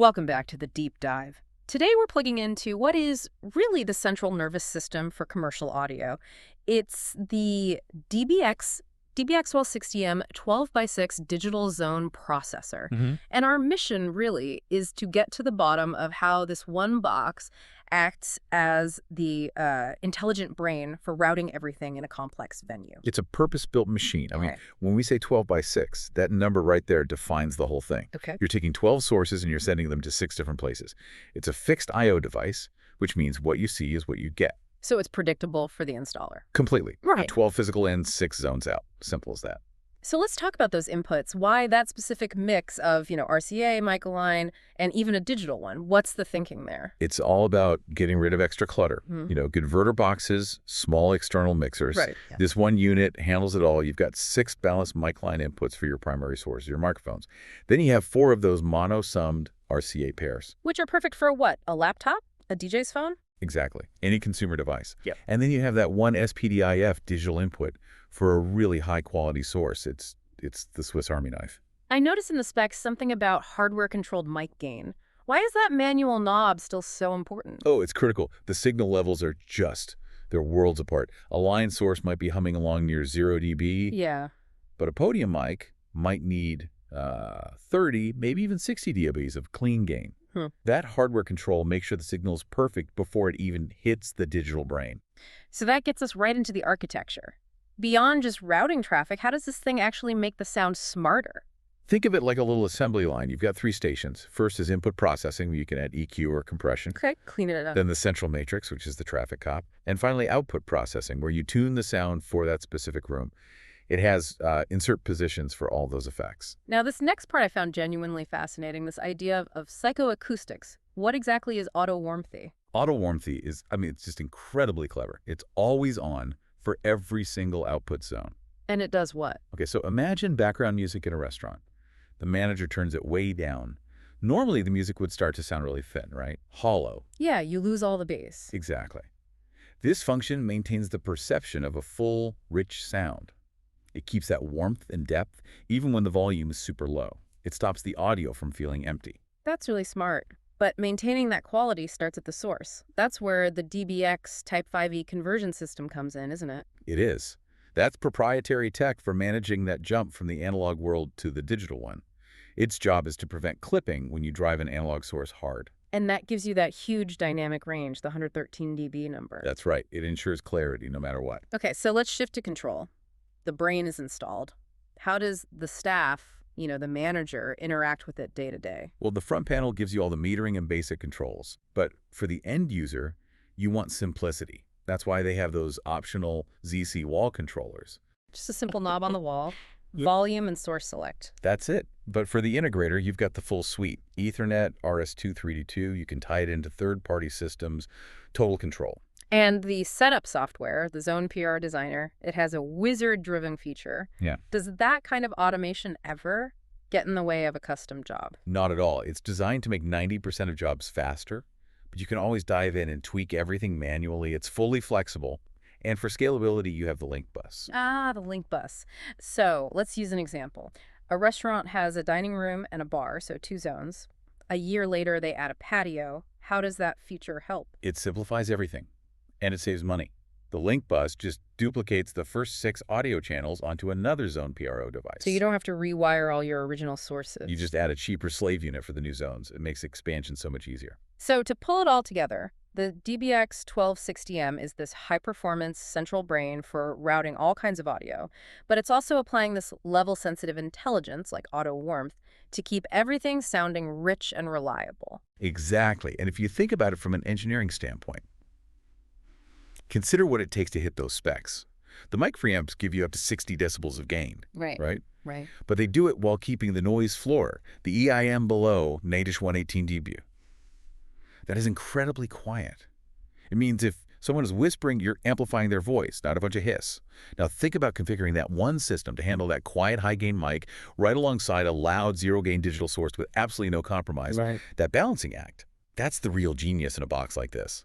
Welcome back to the deep dive. Today we're plugging into what is really the central nervous system for commercial audio. It's the DBX1260M 12x6 digital zone processor. And our mission really is to get to the bottom of how this one box acts as the intelligent brain for routing everything in a complex venue. It's a purpose-built machine. I mean, when we say 12 by 6, that number right there defines the whole thing. Okay. You're taking 12 sources and you're sending them to 6 different places. It's a fixed I/O device, which means what you see is what you get. So it's predictable for the installer. Completely. Right. 12 physical in, 6 zones out. Simple as that. So let's talk about those inputs. Why that specific mix of, RCA, microline, and even a digital one? What's the thinking there? It's all about getting rid of extra clutter. Converter boxes, small external mixers. Right. Yeah. This one unit handles it all. You've got 6 balanced mic line inputs for your primary source, your microphones. Then you have 4 of those mono-summed RCA pairs. Which are perfect for what? A laptop? A DJ's phone? Exactly. Any consumer device. Yep. And then you have that one SPDIF digital input for a really high-quality source. It's the Swiss Army knife. I noticed in the specs something about hardware-controlled mic gain. Why is that manual knob still so important? Oh, it's critical. The signal levels are they're worlds apart. A line source might be humming along near 0 dB. Yeah. But a podium mic might need 30, maybe even 60 dBs of clean gain. That hardware control makes sure the signal is perfect before it even hits the digital brain. So that gets us right into the architecture. Beyond just routing traffic, how does this thing actually make the sound smarter? Think of it like a little assembly line. You've got 3 stations. First is input processing, where you can add EQ or compression. Okay, clean it up. Then the central matrix, which is the traffic cop. And finally, output processing, where you tune the sound for that specific room. It has insert positions for all those effects. Now, this next part I found genuinely fascinating, this idea of psychoacoustics. What exactly is auto-warmthy? Auto-warmthy is, it's just incredibly clever. It's always on for every single output zone. And it does what? Okay, so imagine background music in a restaurant. The manager turns it way down. Normally, the music would start to sound really thin, right? Hollow. Yeah, you lose all the bass. Exactly. This function maintains the perception of a full, rich sound. It keeps that warmth and depth even when the volume is super low. It stops the audio from feeling empty. That's really smart. But maintaining that quality starts at the source. That's where the DBX Type 5e conversion system comes in, isn't it? It is. That's proprietary tech for managing that jump from the analog world to the digital one. Its job is to prevent clipping when you drive an analog source hard. And that gives you that huge dynamic range, the 113 dB number. That's right. It ensures clarity no matter what. Okay, so let's shift to control. The brain is installed. How does the staff, the manager, interact with it day to day? Well, the front panel gives you all the metering and basic controls. But for the end user, you want simplicity. That's why they have those optional ZC wall controllers. Just a simple knob on the wall, volume and source select. That's it. But for the integrator, you've got the full suite. Ethernet, RS-232, you can tie it into third-party systems, total control. And the setup software, the Zone PR Designer, it has a wizard-driven feature. Yeah. Does that kind of automation ever get in the way of a custom job? Not at all. It's designed to make 90% of jobs faster, but you can always dive in and tweak everything manually. It's fully flexible. And for scalability, you have the link bus. Ah, the link bus. So let's use an example. A restaurant has a dining room and a bar, so 2 zones. A year later, they add a patio. How does that feature help? It simplifies everything. And it saves money. The link bus just duplicates the first 6 audio channels onto another Zone PRO device. So you don't have to rewire all your original sources. You just add a cheaper slave unit for the new zones. It makes expansion so much easier. So to pull it all together, the DBX1260M is this high-performance central brain for routing all kinds of audio, but it's also applying this level-sensitive intelligence, like auto-warmth, to keep everything sounding rich and reliable. Exactly. And if you think about it from an engineering standpoint, consider what it takes to hit those specs. The mic preamps give you up to 60 decibels of gain. Right? But they do it while keeping the noise floor, the EIM below native 118 dB. That is incredibly quiet. It means if someone is whispering, you're amplifying their voice, not a bunch of hiss. Now think about configuring that one system to handle that quiet high-gain mic right alongside a loud zero-gain digital source with absolutely no compromise. That balancing act, that's the real genius in a box like this.